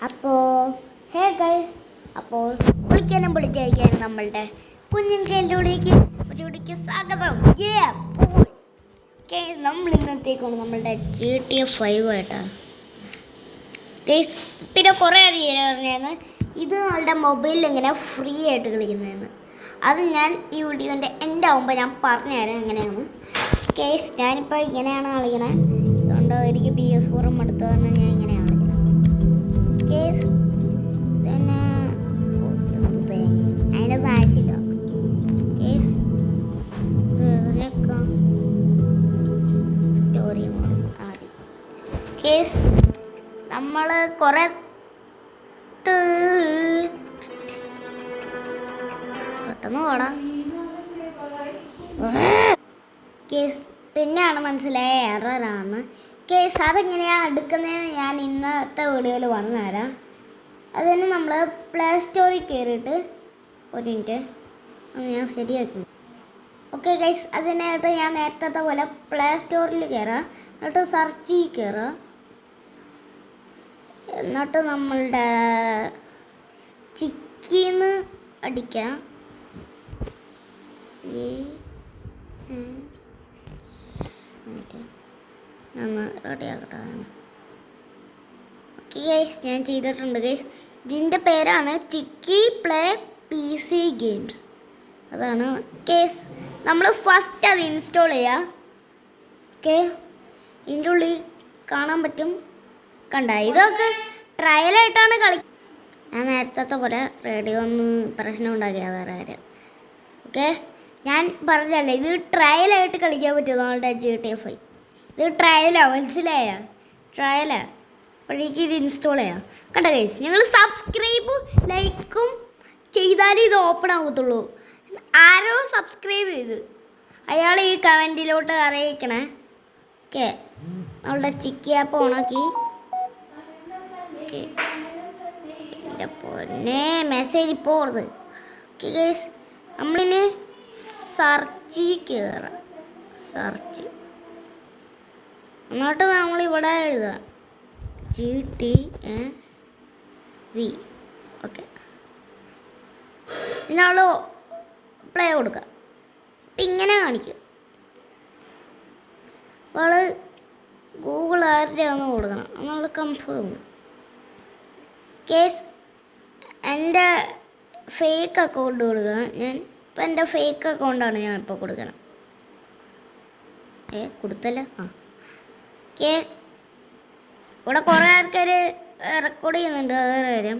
അപ്പോൾ hey guys, അപ്പോൾ വിളിക്കാനും നമ്മളുടെ കുഞ്ഞിൻ്റെ ഒരു സ്വാഗതം. നമ്മൾ ഇന്നത്തേക്കാണ് നമ്മളുടെ GTA 5 ആയിട്ടാ. പിന്നെ കുറേ അറിയാന്ന് ഇത് നമ്മളുടെ മൊബൈലിൽ എങ്ങനെ ഫ്രീ ആയിട്ട് കളിക്കുന്നതെന്ന്. അത് ഞാൻ ഈ വീഡിയോൻ്റെ എൻ്റെ ആകുമ്പോൾ ഞാൻ പറഞ്ഞുതരാം എങ്ങനെയാണ്. ഞാനിപ്പോൾ ഇങ്ങനെയാണ് കളിക്കണത്. അതുകൊണ്ട് എനിക്ക് PS4 അടുത്ത് പറഞ്ഞാൽ ഞാൻ ഇങ്ങനെയാണ് കളിക്കുന്നത്. പിന്നെ അതിൻ്റെ ആവശ്യമില്ല. സ്റ്റോറി മോഡ് ആദ്യം നമ്മൾ കുറേ പെട്ടെന്ന് ഓടാം. പിന്നെയാണ് മനസ്സിലായ എററാണ്. അതെങ്ങനെയാണ് എടുക്കുന്നതെന്ന് ഞാൻ ഇന്നത്തെ വീഡിയോയിൽ വന്നുതരാം. അതിന് നമ്മൾ പ്ലേ സ്റ്റോറിൽ കയറിയിട്ട് ഒരു മിനിറ്റ് ഞാൻ ശരിയാക്കി. ഓക്കെ ഗൈസ്, അതിനായിട്ട് ഞാൻ നേരത്തെ പോലെ പ്ലേ സ്റ്റോറിൽ കയറാം. എന്നിട്ട് സെർച്ചിൽ കയറുക. എന്നിട്ട് നമ്മളുടെ ചിക്കിന്ന് അടിക്കാം. റെഡിയാക്കട്ടെ. ഓക്കെ ഗൈസ്, ഞാൻ ചെയ്തിട്ടുണ്ട് ഗൈസ്. ഇതിൻ്റെ പേരാണ് ചിക്കി പ്ലേ PC ഗെയിംസ്. അതാണ് നമ്മൾ ഫസ്റ്റ് അത് ഇൻസ്റ്റാൾ ചെയ്യാം. ഇതിൻ്റെ ഉള്ളിൽ കാണാൻ പറ്റും. ഇതൊക്കെ ട്രയലായിട്ടാണ് ഞാൻ നേരത്തെ പോലെ റേഡിയോ ഒന്ന് പ്രശ്നം ഉണ്ടാക്കിയത് വേറെ കാര്യം. ഞാൻ പറഞ്ഞല്ലേ, ഇത് ട്രയലായിട്ട് കളിക്കാൻ പറ്റും നമ്മളുടെ GTA 5. ഇത് ട്രയലാണ്, മനസ്സിലായ? ട്രയലാണ്. അപ്പോഴേക്കും ഇത് ഇൻസ്റ്റാൾ ചെയ്യാം. ഗൈസ്, നിങ്ങൾ സബ്സ്ക്രൈബും ലൈക്കും ചെയ്താലേ ഇത് ഓപ്പൺ ആകത്തുള്ളൂ. ആരോ സബ്സ്ക്രൈബ് ചെയ്ത് അയാൾ ഈ കമൻറ്റിലോട്ട് അറിയിക്കണേ. നമ്മളുടെ ചിക്കി ആപ്പ് ഓണാക്കി. എൻ്റെ പൊന്നെ, മെസ്സേജ് ഇപ്പോൾ ഓടുന്നത്. ഗൈസ്, നമ്മളിന് സെർച്ചിൽ കയറാം. സെർച്ച് എന്നിട്ട് നമ്മളിവിടെ എഴുതുക GTA. ഓക്കെ, ഇതിനാൾ പ്ലേ കൊടുക്കുക. അപ്പം ഇങ്ങനെ കാണിക്കും. അപ്പോൾ ഗൂഗിൾ ആരുടെയാണെന്ന് കൊടുക്കണം. നമ്മൾ കൺഫേം. എൻ്റെ ഫേക്ക് അക്കൗണ്ട് കൊടുക്കുക. ഇപ്പം എൻ്റെ ഫേക്ക് അക്കൗണ്ടാണ് ഞാൻ ഇപ്പോൾ കൊടുക്കണം. കൊടുത്തല്ലേ. ഇവിടെ കുറേ ആൾക്കാർ റെക്കോർഡ് ചെയ്യുന്നുണ്ട്. അതൊരു കാര്യം.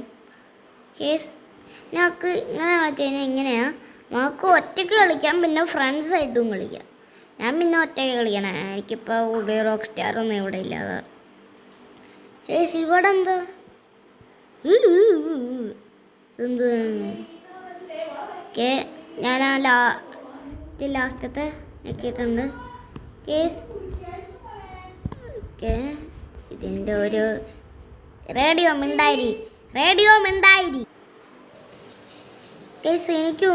ഞങ്ങൾക്ക് ഇങ്ങനെ വെച്ച് കഴിഞ്ഞാൽ ഇങ്ങനെയാണ്. നമുക്ക് ഒറ്റയ്ക്ക് കളിക്കാം, പിന്നെ ഫ്രണ്ട്സായിട്ടും കളിക്കാം. ഞാൻ പിന്നെ ഒറ്റയ്ക്ക് കളിക്കണം. എനിക്കിപ്പോൾ റോക്ക് സ്റ്റാറൊന്നും ഇവിടെ ഇല്ല. അതാ ഇവിടെ എന്താ എന്ത് ഞാൻ ആ ലാസ്റ്റത്തെ ഞെക്കിയിട്ടുണ്ട്. ഇതിൻ്റെ ഒരു റേഡിയോ മിണ്ടായിരി. എനിക്ക്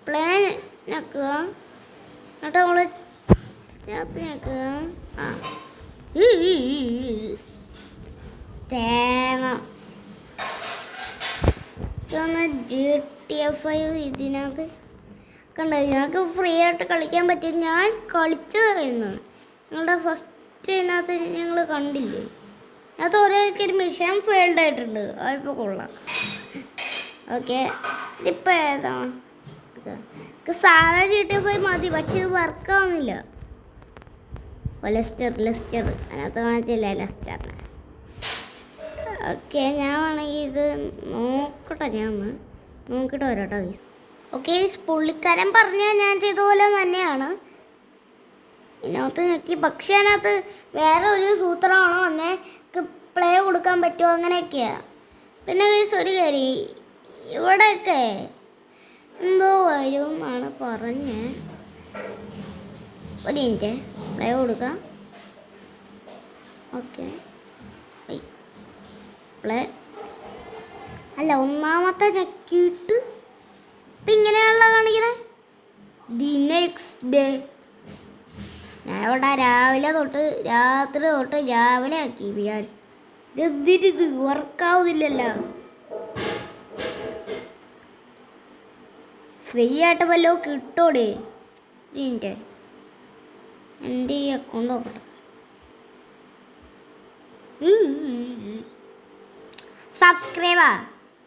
പ്ലാൻ ഞെക്കുക. എന്നിട്ട് നമ്മൾ ഞെക്കുക. തേങ്ങ GTA 5 ഇതിനകത്ത് ഞങ്ങൾക്ക് ഫ്രീ ആയിട്ട് കളിക്കാൻ പറ്റും. ഞാൻ കളിച്ചതായിരുന്നു. ഞങ്ങളുടെ ഫസ്റ്റ് ഇതിനകത്ത് ഞങ്ങൾ കണ്ടില്ലേ, അതിനകത്ത് ഓരോരുത്തർ മിഷൻ ഫെയിൽഡ് ആയിട്ടുണ്ട്. അതിപ്പോൾ കൊള്ളാം. ഇതിപ്പോൾ ഏതാ സാധാ GTA 5 മതി, പക്ഷെ ഇത് വർക്കാവുന്നില്ല. ലെസ്റ്റർ അതിനകത്ത് കാണിച്ചില്ല ലെസ്റ്ററിനെ. ഞാൻ വേണമെങ്കിൽ ഇത് നോക്കട്ടെ. ഞാൻ നോക്കിയിട്ട് വരാട്ടോ. പുള്ളിക്കാരൻ പറഞ്ഞാൽ ഞാൻ ചെയ്ത പോലെ തന്നെയാണ്. ഇതിനകത്ത് ഞെക്കി. പക്ഷേ അതിനകത്ത് വേറെ ഒരു സൂത്രമാണോ വന്നേ, പ്ലേ കൊടുക്കാൻ പറ്റുമോ അങ്ങനെയൊക്കെയാണ്. പിന്നെ ഒരു കാര്യം, ഇവിടെയൊക്കെ എന്തോ വരും എന്നാണ് പറഞ്ഞ്. ഒരു മിനിറ്റ്, പ്ലേ കൊടുക്കാം. പ്ലേ അല്ല, ഒന്നാമത്തെ ഞെക്കിയിട്ട് ഇപ്പം ഇങ്ങനെയാണല്ലോ കാണിക്കണേ. ദി നെക്സ്റ്റ് ഡേ ഞാൻ ഇവിടെ രാവിലെ തൊട്ട് രാത്രി തൊട്ട് രാവിലെ ആക്കി ഞാൻ ഇതെന്തിരിത് വർക്കാവുന്നില്ലല്ലോ. ഫ്രീ ആയിട്ട് വല്ലോ കിട്ടോടെ എൻ്റെ ഈ അക്കൗണ്ട് നോക്കട്ടെ. സബ്സ്ക്രൈബാ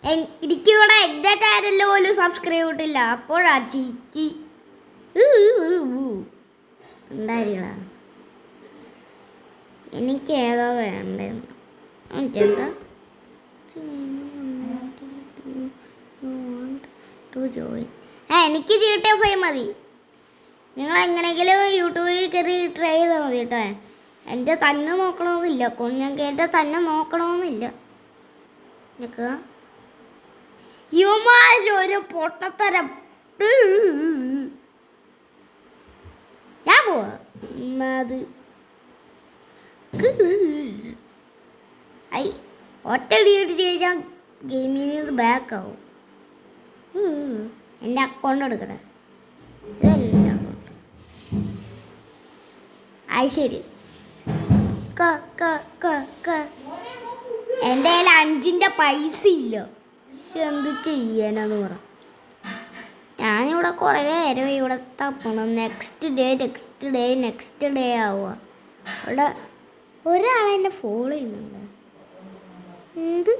എനിക്കിവിടെ എൻ്റെ ചാനലിൽ പോലും സബ്സ്ക്രൈബ് കിട്ടില്ല. അപ്പോഴാ ചീക്കി ഉണ്ടായിരിക്കണ. എനിക്ക് ഏതോ വേണ്ടെന്ന് എനിക്കെന്താ എനിക്ക് GTA 5 മതി. നിങ്ങൾ എങ്ങനെയെങ്കിലും യൂട്യൂബിൽ കയറി ട്രൈ ചെയ്താൽ മതി കേട്ടോ. എൻ്റെ തന്നെ നോക്കണമെന്നില്ല. ഞങ്ങൾക്ക് എൻ്റെ തന്നെ നോക്കണമെന്നില്ല. നിൽക്കുക യുവമാരൊരു പൊട്ടത്തരം. ഞാൻ പോവാ അത് ഒറ്റ ഡിലീറ്റ് ചെയ്താൽ ഗെയിമിൽ നിന്ന് ബാക്ക് ആവും. എൻ്റെ അക്കൗണ്ട് എടുക്കണേ. ഇതല്ല അക്കൗണ്ട്. അത് ശരി. എൻ്റെ കയ്യിൽ 5 പൈസ ഇല്ല. പക്ഷെ എന്ത് ചെയ്യാനാന്ന് പറ. ഞാനിവിടെ കുറേ നേരം ഇവിടെ തപ്പണം. നെക്സ്റ്റ് ഡേ ആവുക. ഇവിടെ ഒരാളെന്നെ ഫോളോ ചെയ്യുന്നുണ്ട്. എന്ത്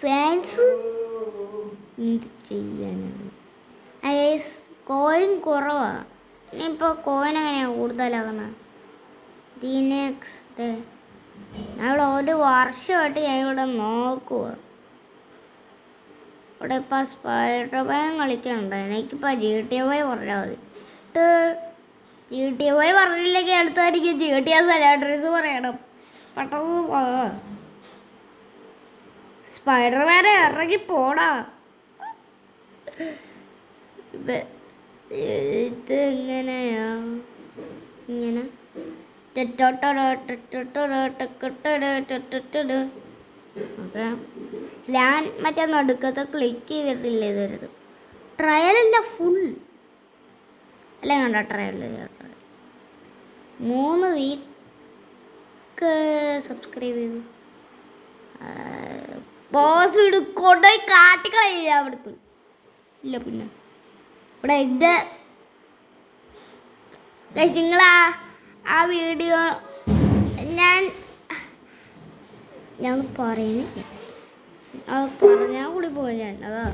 ഫാൻസ് എന്ത് ചെയ്യാനാണ്. കോയിൻ കുറവാണ്. ഇനിയിപ്പോൾ കോയിൻ എങ്ങനെയാണ് കൂടുതലാകുന്നത്? ഞങ്ങൾ ഒരു വർഷമായിട്ട് ഞാനിവിടെ നോക്കുക. ഇവിടെ ഇപ്പം സ്പൈഡർമാൻ കളിക്കണ്ട. എനിക്കിപ്പോൾ GTA 5 പറഞ്ഞാൽ മതി. GTA 5 പറഞ്ഞില്ലെങ്കിൽ അടുത്തായിരിക്കും GTA San Andreas പറയണം. പെട്ടെന്ന് പോകാ. സ്പൈഡർമാനെ ഇറങ്ങി പോടാ. ഇത് എങ്ങനെയാ ഇങ്ങനെ ഓക്കെ. ഞാൻ മറ്റേ നടുക്കത്തെ ക്ലിക്ക് ചെയ്തിട്ടില്ല. ഇതൊരു ട്രയലല്ല, ഫുൾ അല്ല. കണ്ട ട്രയൽ 3 വീക്ക് സബ്സ്ക്രൈബ് ചെയ്തു. ബോസ് കൊണ്ടുപോയി കാട്ടിക്കളയില്ല അവിടുത്തെ. ഇല്ല പിന്നെ ഇവിടെ ഇത് നിങ്ങളാ ആ വീഡിയോ ഞാൻ പറയുന്നില്ല. അത് പറഞ്ഞാൽ കൂടി പോയി. ഞാൻ അതാ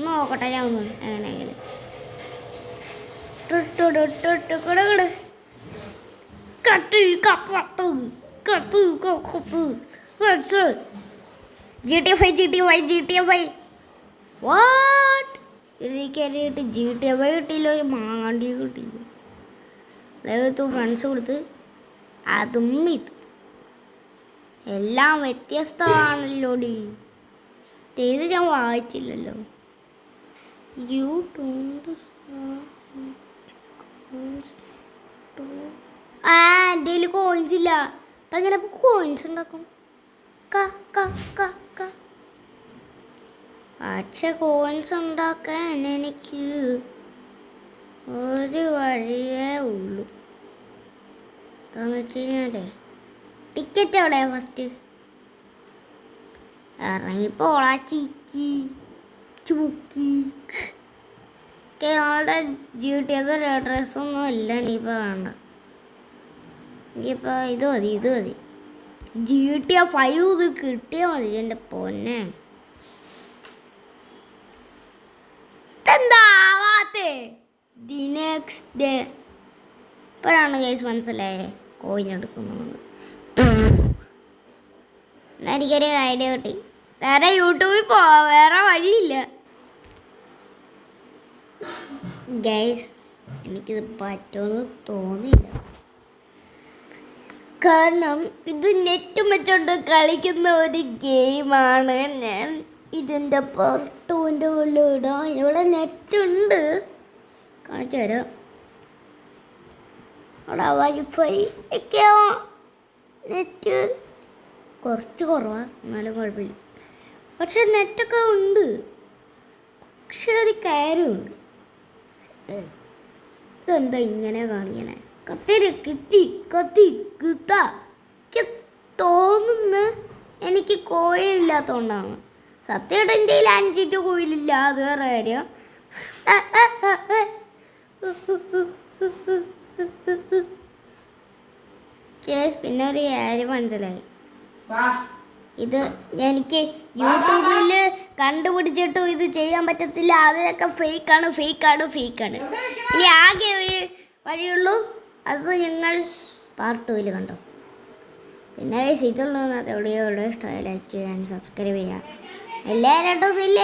നോക്കട്ടെ. ഞാൻ ഒന്ന് എങ്ങനെയെങ്കിലും GTA 5 വാട്ട് ഇതിലേക്കായിട്ട് GTA 5 കിട്ടിയില്ല. ഒരു മാണ്ടി കിട്ടിയില്ല. ഫ്രണ്ട്സ് കൊടുത്ത് അതും ഇത് എല്ലാം വ്യത്യസ്തമാണല്ലോ. ഇത് ഞാൻ വായിച്ചില്ലല്ലോ. എൻ്റെ കയ്യിൽ കോയിൻസ് ഇല്ല. അങ്ങനെ കോയിൻസ് ഉണ്ടാക്കും. പക്ഷെ കോയിൻസ് ഉണ്ടാക്കാൻ എനിക്ക് ഒരു വഴിയേ ഉള്ളൂ. എന്താന്ന് വെച്ച് കഴിഞ്ഞാലേ ടിക്കറ്റ് എവിടെയാ ഫസ്റ്റ് ഇറങ്ങിപ്പോളാ ചിക്കി ചൂക്കി. ഞങ്ങളുടെ GTA ഡ്രസ്സൊന്നും ഇല്ല. ഇനിയിപ്പോൾ വേണ്ട. എനിക്കിപ്പോൾ ഇത് മതി. GTA 5 ഇത് കിട്ടിയാൽ മതി. എൻ്റെ പൊന്നെ ഇതെന്താവാത്തേ. ദി നെക്സ്റ്റ് ഡേ ഇപ്പോഴാണ് ഗൈസ് മനസ്സിലായേ കോയിൻ എടുക്കുന്നത്. എനിക്കൊരു ഐഡിയ കിട്ടി. വേറെ യൂട്യൂബിൽ പോവാ. വേറെ വഴിയില്ല ഗൈസ്. എനിക്കിത് പറ്റുമെന്ന് തോന്നിയില്ല. കാരണം ഇത് നെറ്റ് വെച്ചോണ്ട് കളിക്കുന്ന ഒരു ഗെയിമാണ്. ഞാൻ ഇതിൻ്റെ പുറത്തുവിൻ്റെ വല്ലതും ഇടാം. ഇവിടെ നെറ്റ് ഉണ്ട്, കാണിച്ചു തരാം. അവിടെ വൈഫൈ ഒക്കെ നെറ്റ് കുറച്ച് കുറവാണ്, എന്നാലും കുഴപ്പമില്ല. പക്ഷെ നെറ്റൊക്കെ ഉണ്ട്. പക്ഷെ ഒരു കാര്യമുണ്ട്. ഇതെന്താ ഇങ്ങനെ കാണിക്കണേ? കത്തി കിട്ടാ തോന്നുന്ന എനിക്ക് കോയിലില്ലാത്തതുകൊണ്ടാണ്. സത്യമായിട്ട് എൻ്റെ കയ്യിൽ 5 കോയിലില്ല, അത് വേറെ കാര്യം. പിന്നെ ഒരു കാര്യം മനസ്സിലായി, ഇത് എനിക്ക് യൂട്യൂബിൽ കണ്ടുപിടിച്ചിട്ടും ഇത് ചെയ്യാൻ പറ്റത്തില്ല. അതിനൊക്കെ ഫേക്കാണ്. ഇനി ആകെ ഒരു വഴിയുള്ളൂ, അത് നിങ്ങൾ പാർട്ട് 2 കണ്ടോ. പിന്നെ ഇതുള്ളത് എവിടെയോ ഇഷ്ടമായി ലൈക്ക് ചെയ്യാൻ, സബ്സ്ക്രൈബ് ചെയ്യാൻ. എല്ലാവരും ഇല്ല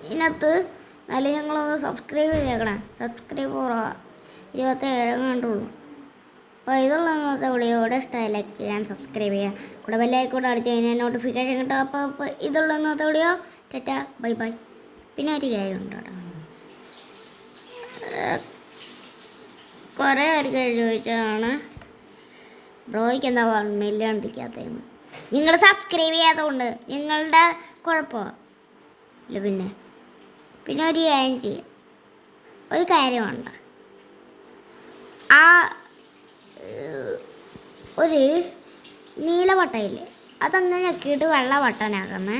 ഇതിനകത്ത്. നല്ല ഞങ്ങളൊന്ന് സബ്സ്ക്രൈബ് ചെയ്തേക്കണേ. സബ്സ്ക്രൈബ് 27 കണ്ടുള്ളൂ. അപ്പോൾ ഇതുള്ളത് എവിടെയോടെ ഇഷ്ടമായി ലൈക്ക് ചെയ്യാൻ, സബ്സ്ക്രൈബ് ചെയ്യാൻ, കൂടെ ബെല്ലൈക്കോടെ അടിച്ച് കഴിഞ്ഞാൽ നോട്ടിഫിക്കേഷൻ കിട്ടും. അപ്പോൾ ഇതുള്ളത് എവിടെയോ ടാറ്റാ ബൈ ബൈ. പിന്നെ ഒരു കാര്യമുണ്ട് കേട്ടോ, കുറേ ഒരു കാര്യം ചോദിച്ചതാണ്, ബ്രോയ്ക്ക് എന്താ 1 മില്യൺ അടിക്കാത്തതെന്ന്. നിങ്ങൾ സബ്സ്ക്രൈബ് ചെയ്യാത്തതുകൊണ്ട് നിങ്ങളുടെ കുഴപ്പമാണ്. ഇല്ല പിന്നെ ഒരു കാര്യം ചെയ്യാം, ഒരു കാര്യമുണ്ട്. ആ ഒരു നീല ബട്ടണില്ലേ, അതങ്ങനെ ഞെക്കിയിട്ട് വെള്ള ബട്ടനാക്കുന്നത്.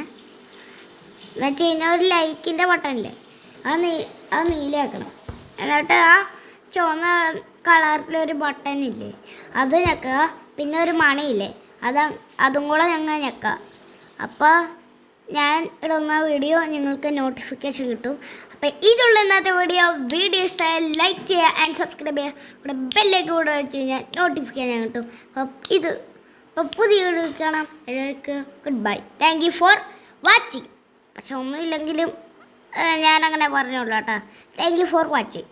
എന്ന് വെച്ച് കഴിഞ്ഞാൽ ഒരു ലൈക്കിൻ്റെ ബട്ടണില്ലേ, അത് നീലയാക്കണം. എന്നിട്ട് ആ ചുവന്ന കളറിലൊരു ബട്ടണില്ലേ, അത് ഞെക്കുക. പിന്നെ ഒരു മണിയില്ലേ, അതും കൂടെ ഞങ്ങൾ ഞെക്കുക. അപ്പോൾ ഞാൻ ഇടുന്ന വീഡിയോ നിങ്ങൾക്ക് നോട്ടിഫിക്കേഷൻ കിട്ടും. അപ്പോൾ ഇതുള്ള ഇന്നത്തെ വീഡിയോ ഇഷ്ടമായി ലൈക്ക് ചെയ്യുക ആൻഡ് സബ്സ്ക്രൈബ് ചെയ്യുക. ഇവിടെ ബെല്ലേക്ക് കൂടെ വെച്ച് കഴിഞ്ഞാൽ നോട്ടിഫിക്കേഷൻ കിട്ടും. അപ്പോൾ പുതിയ വീഡിയോ കാണാം. Good bye. Thank you for watching. പക്ഷെ ഒന്നുമില്ലെങ്കിലും ഞാനങ്ങനെ പറഞ്ഞോളൂ കേട്ടോ. Thank you for watching.